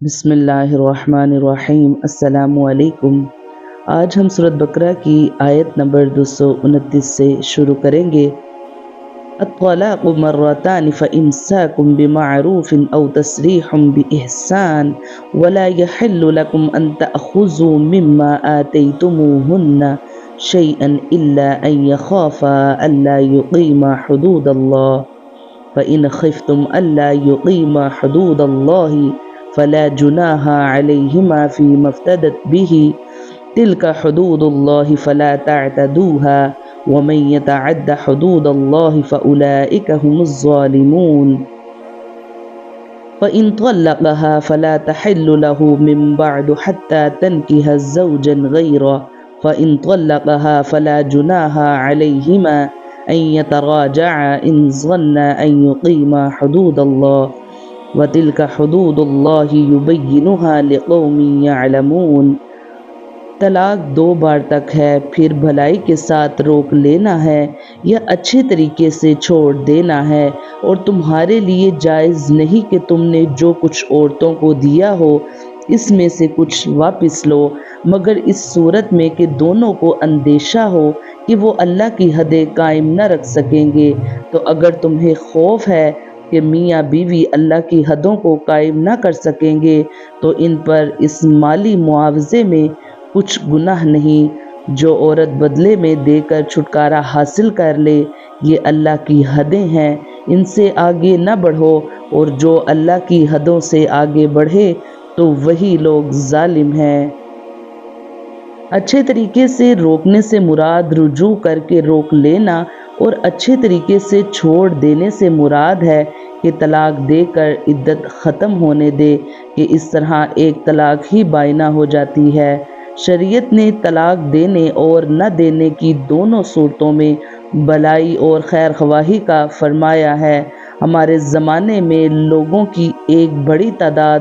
بسم اللہ الرحمن الرحیم۔ السلام علیکم۔ آج ہم سورۃ بقرہ کی آیت نمبر 229 سے شروع کریں گے۔ الطلاق مرتان فإمساك بمعروف أو تسريح بإحسان ولا يحل لكم أن تأخذوا مما آتيتموهن شيئا إلا أن يخافا ألا يقيما حدود الله فإن خفتم ألا يقيما حدود الله فلا جناح عليهما فيما افتدت به تلك حدود الله فلا تعتدوها ومن يتعد حدود الله فأولئك هم الظالمون فإن طلقها فلا تحل له من بعد حتى تنكح زوجا غيره فإن طلقها فلا جناح عليهما أن يتراجعا إن ظنا أن يقيما حدود الله وَتِلْكَ حُدُودُ اللَّهِ يُبَيِّنُهَا لِقَوْمٍ يَعْلَمُونَ۔ طلاق 2 بار تک ہے، پھر بھلائی کے ساتھ روک لینا ہے یا اچھے طریقے سے چھوڑ دینا ہے، اور تمہارے لیے جائز نہیں کہ تم نے جو کچھ عورتوں کو دیا ہو اس میں سے کچھ واپس لو، مگر اس صورت میں کہ دونوں کو اندیشہ ہو کہ وہ اللہ کی حدیں قائم نہ رکھ سکیں گے۔ تو اگر تمہیں خوف ہے کہ میاں بیوی اللہ کی حدوں کو قائم نہ کر سکیں گے تو ان پر اس مالی معاوضے میں کچھ گناہ نہیں جو عورت بدلے میں دے کر چھٹکارا حاصل کر لے۔ یہ اللہ کی حدیں ہیں، ان سے آگے نہ بڑھو، اور جو اللہ کی حدوں سے آگے بڑھے تو وہی لوگ ظالم ہیں۔ اچھے طریقے سے روکنے سے مراد رجوع کر کے روک لینا، اور اچھے طریقے سے چھوڑ دینے سے مراد ہے کہ طلاق دے کر عدت ختم ہونے دے، کہ اس طرح ایک طلاق ہی بائنہ ہو جاتی ہے۔ شریعت نے طلاق دینے اور نہ دینے کی دونوں صورتوں میں بھلائی اور خیر خواہی کا فرمایا ہے۔ ہمارے زمانے میں لوگوں کی ایک بڑی تعداد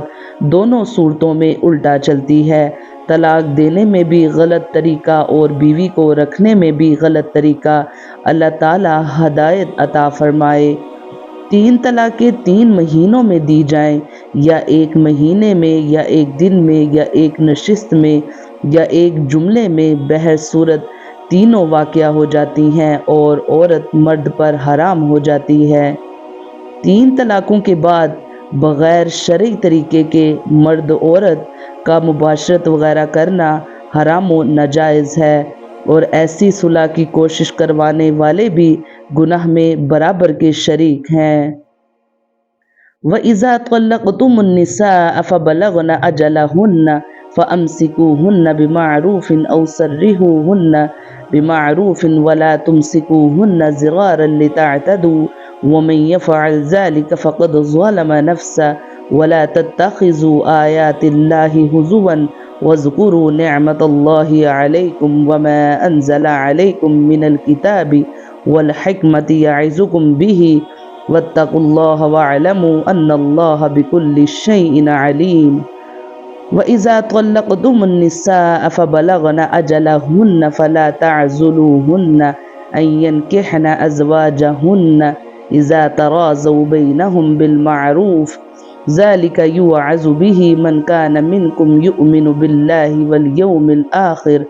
دونوں صورتوں میں الٹا چلتی ہے۔ طلاق دینے میں بھی غلط طریقہ اور بیوی کو رکھنے میں بھی غلط طریقہ۔ اللہ تعالیٰ ہدایت عطا فرمائے۔ 3 طلاقیں 3 مہینوں میں دی جائیں، یا ایک مہینے میں، یا ایک دن میں، یا ایک نشست میں، یا ایک جملے میں، بہر صورت تینوں واقع ہو جاتی ہیں اور عورت مرد پر حرام ہو جاتی ہے۔ 3 طلاقوں کے بعد بغیر شرعی طریقے کے مرد عورت کا مباشرت وغیرہ کرنا حرام و ناجائز ہے، اور ایسی صلح کی کوشش کروانے والے بھی گناہ میں برابر کے شریک ہیں۔ وَإِذَا طَلَّقْتُمُ النِّسَاءَ فَبَلَغْنَ أَجَلَهُنَّ فَأَمْسِكُوهُنَّ بِمَعْرُوفٍ أَوْ سَرِّحُوهُنَّ بِمَعْرُوفٍ وَلَا تُمْسِكُوهُنَّ ضِرَارًا لِتَعْتَدُوا وَمَنْ يَفْعَلْ ذَلِكَ فَقَدْ ظَلَمَ نَفْسَهُ وَلَا تَتَّخِذُوا آيَاتِ اللَّهِ هُزُوًا وَاذْكُرُوا نِعْمَةَ اللَّهِ عَلَيْكُمْ وَمَا أَنزَلَ عَلَيْكُمْ مِنَ الْكِتَابِ وَالْحِكْمَةِ يَعِظُكُمْ بِهِ وَاتَّقُوا اللَّهَ وَاعْلَمُوا أَنَّ اللَّهَ بِكُلِّ شَيْءٍ عَلِيمٌ۔ وَإِذَا طَلَّقْتُمُ النِّسَاءَ فَبَلَغْنَ أَجَلَهُنَّ فَلَا تَعْضُلُوهُنَّ أَن يَنكِحْنَ أَزْوَاجَهُنَّ إِذَا تَرَاضَوْا بَيْنَهُم بِالْمَعْرُوفِ ذَلِكَ يُوعَظُ بِهِ مَن كَانَ مِنكُمْ يُؤْمِنُ بِاللَّهِ وَالْيَوْمِ الْآخِرِ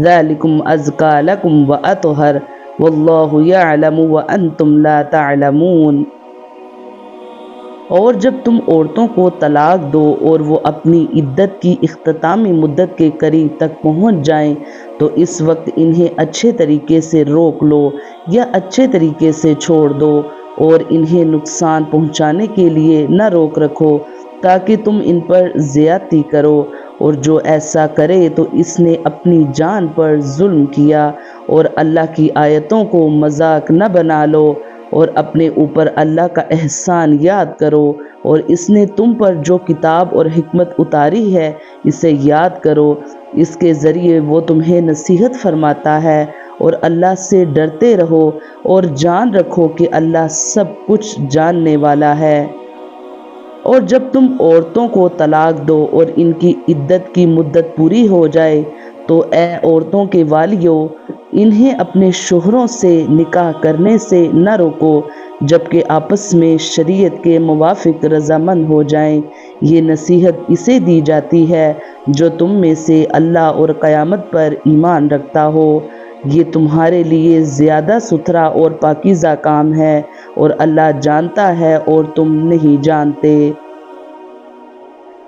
ذَلِكُمْ أَزْكَىٰ لَكُمْ وَأَطْهَرُ وَاللَّهُ يَعْلَمُ وَأَنتُمْ لَا تَعْلَمُونَ۔ اور جب تم عورتوں کو طلاق دو اور وہ اپنی عدت کی اختتامی مدت کے قریب تک پہنچ جائیں تو اس وقت انہیں اچھے طریقے سے روک لو یا اچھے طریقے سے چھوڑ دو، اور انہیں نقصان پہنچانے کے لیے نہ روک رکھو تاکہ تم ان پر زیادتی کرو، اور جو ایسا کرے تو اس نے اپنی جان پر ظلم کیا۔ اور اللہ کی آیتوں کو مذاق نہ بنا لو، اور اپنے اوپر اللہ کا احسان یاد کرو، اور اس نے تم پر جو کتاب اور حکمت اتاری ہے اسے یاد کرو۔ اس کے ذریعے وہ تمہیں نصیحت فرماتا ہے، اور اللہ سے ڈرتے رہو اور جان رکھو کہ اللہ سب کچھ جاننے والا ہے۔ اور جب تم عورتوں کو طلاق دو اور ان کی عدت کی مدت پوری ہو جائے تو اے عورتوں کے والیو، انہیں اپنے شوہروں سے نکاح کرنے سے نہ روکو جبکہ آپس میں شریعت کے موافق رضامند ہو جائیں۔ یہ نصیحت اسے دی جاتی ہے جو تم میں سے اللہ اور قیامت پر ایمان رکھتا ہو۔ یہ تمہارے لیے زیادہ ستھرا اور پاکیزہ کام ہے اور اللہ جانتا ہے اور تم نہیں جانتے۔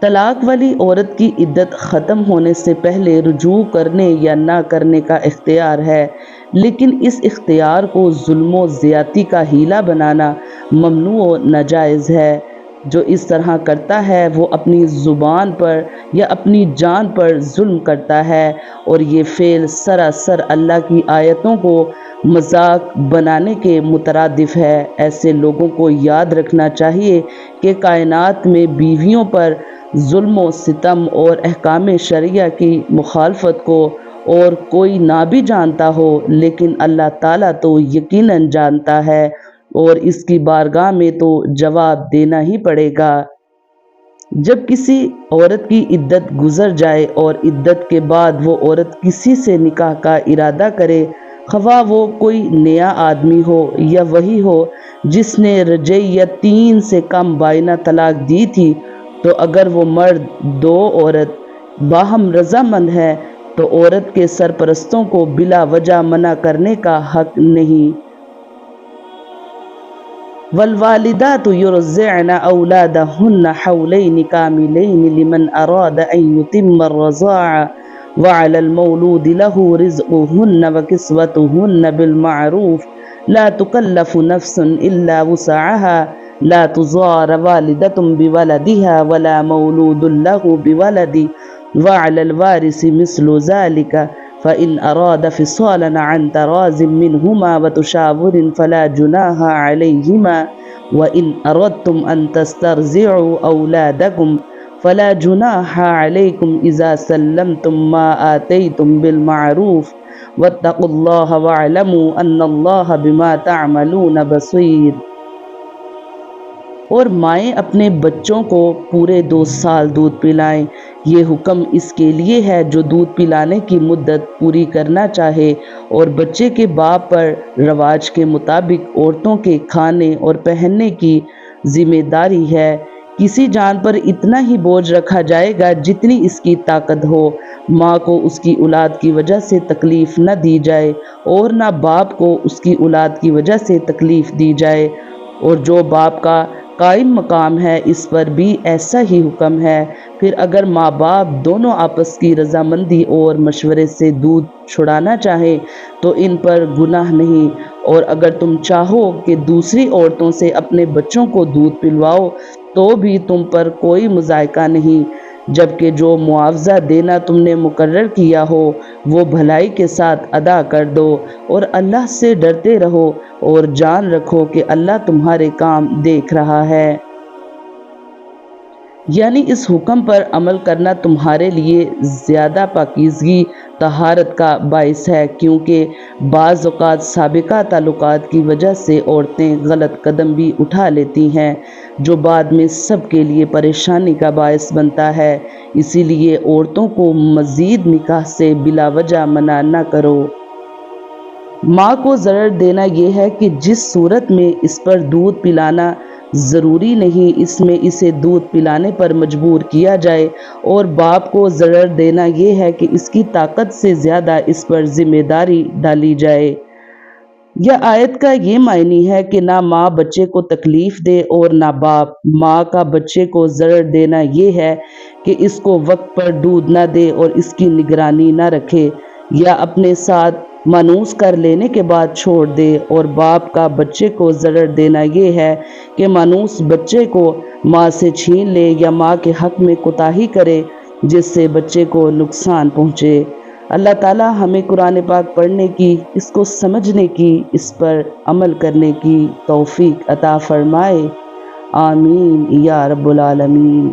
طلاق والی عورت کی عدت ختم ہونے سے پہلے رجوع کرنے یا نہ کرنے کا اختیار ہے، لیکن اس اختیار کو ظلم و زیادتی کا حیلہ بنانا ممنوع و ناجائز ہے۔ جو اس طرح کرتا ہے وہ اپنی زبان پر یا اپنی جان پر ظلم کرتا ہے، اور یہ فعل سراسر اللہ کی آیتوں کو مذاق بنانے کے مترادف ہے۔ ایسے لوگوں کو یاد رکھنا چاہیے کہ کائنات میں بیویوں پر ظلم و ستم اور احکام شرعیہ کی مخالفت کو اور کوئی نہ بھی جانتا ہو، لیکن اللہ تعالیٰ تو یقیناً جانتا ہے اور اس کی بارگاہ میں تو جواب دینا ہی پڑے گا۔ جب کسی عورت کی عدت گزر جائے اور عدت کے بعد وہ عورت کسی سے نکاح کا ارادہ کرے، خواہ وہ کوئی نیا آدمی ہو یا وہی ہو جس نے رجعی یا 3 سے کم بائنہ طلاق دی تھی، تو اگر وہ مرد دو عورت باہم رضامند ہے تو عورت کے سرپرستوں کو بلا وجہ منع کرنے کا حق نہیں۔ والوالدات يرضعن أولادهن حولين كاملين لمن أراد أن يتم الرضاعة وعلى المولود له رزقهن وكسوتهن بالمعروف لا تكلف نفس إلا وسعها لا تضار والدة بولدها ولا مولود له بولده وعلى الوارث مثل ذلك فإن أراد فصالا عن تراض منهما وتشاور فلا جناح عليهما وإن أردتم أن تسترضعوا أولادكم فلا جناح عليكم إذا سلمتم ما آتيتم بالمعروف واتقوا الله واعلموا أن الله بما تعملون بصير۔ اور مائیں اپنے بچوں کو پورے 2 سال دودھ پلائیں۔ یہ حکم اس کے لیے ہے جو دودھ پلانے کی مدت پوری کرنا چاہے، اور بچے کے باپ پر رواج کے مطابق عورتوں کے کھانے اور پہننے کی ذمہ داری ہے۔ کسی جان پر اتنا ہی بوجھ رکھا جائے گا جتنی اس کی طاقت ہو۔ ماں کو اس کی اولاد کی وجہ سے تکلیف نہ دی جائے اور نہ باپ کو اس کی اولاد کی وجہ سے تکلیف دی جائے، اور جو باپ کا قائم مقام ہے اس پر بھی ایسا ہی حکم ہے۔ پھر اگر ماں باپ دونوں آپس کی رضامندی اور مشورے سے دودھ چھڑانا چاہیں تو ان پر گناہ نہیں، اور اگر تم چاہو کہ دوسری عورتوں سے اپنے بچوں کو دودھ پلواؤ تو بھی تم پر کوئی مضائقہ نہیں، جبکہ جو معاوضہ دینا تم نے مقرر کیا ہو وہ بھلائی کے ساتھ ادا کر دو، اور اللہ سے ڈرتے رہو اور جان رکھو کہ اللہ تمہارے کام دیکھ رہا ہے۔ یعنی اس حکم پر عمل کرنا تمہارے لیے زیادہ پاکیزگی طہارت کا باعث ہے، کیونکہ بعض اوقات سابقہ تعلقات کی وجہ سے عورتیں غلط قدم بھی اٹھا لیتی ہیں جو بعد میں سب کے لیے پریشانی کا باعث بنتا ہے۔ اسی لیے عورتوں کو مزید نکاح سے بلا وجہ منع نہ کرو۔ ماں کو ضرر دینا یہ ہے کہ جس صورت میں اس پر دودھ پلانا ضروری نہیں اس میں اسے دودھ پلانے پر مجبور کیا جائے، اور باپ کو ضرر دینا یہ ہے کہ اس کی طاقت سے زیادہ اس پر ذمہ داری ڈالی جائے۔ یہ آیت کا یہ معنی ہے کہ نہ ماں بچے کو تکلیف دے اور نہ باپ۔ ماں کا بچے کو ضرر دینا یہ ہے کہ اس کو وقت پر دودھ نہ دے اور اس کی نگرانی نہ رکھے، یا اپنے ساتھ مانوس کر لینے کے بعد چھوڑ دے، اور باپ کا بچے کو ضرر دینا یہ ہے کہ مانوس بچے کو ماں سے چھین لے یا ماں کے حق میں کوتاہی کرے جس سے بچے کو نقصان پہنچے۔ اللہ تعالی ہمیں قرآن پاک پڑھنے کی، اس کو سمجھنے کی، اس پر عمل کرنے کی توفیق عطا فرمائے۔ آمین یا رب العالمین۔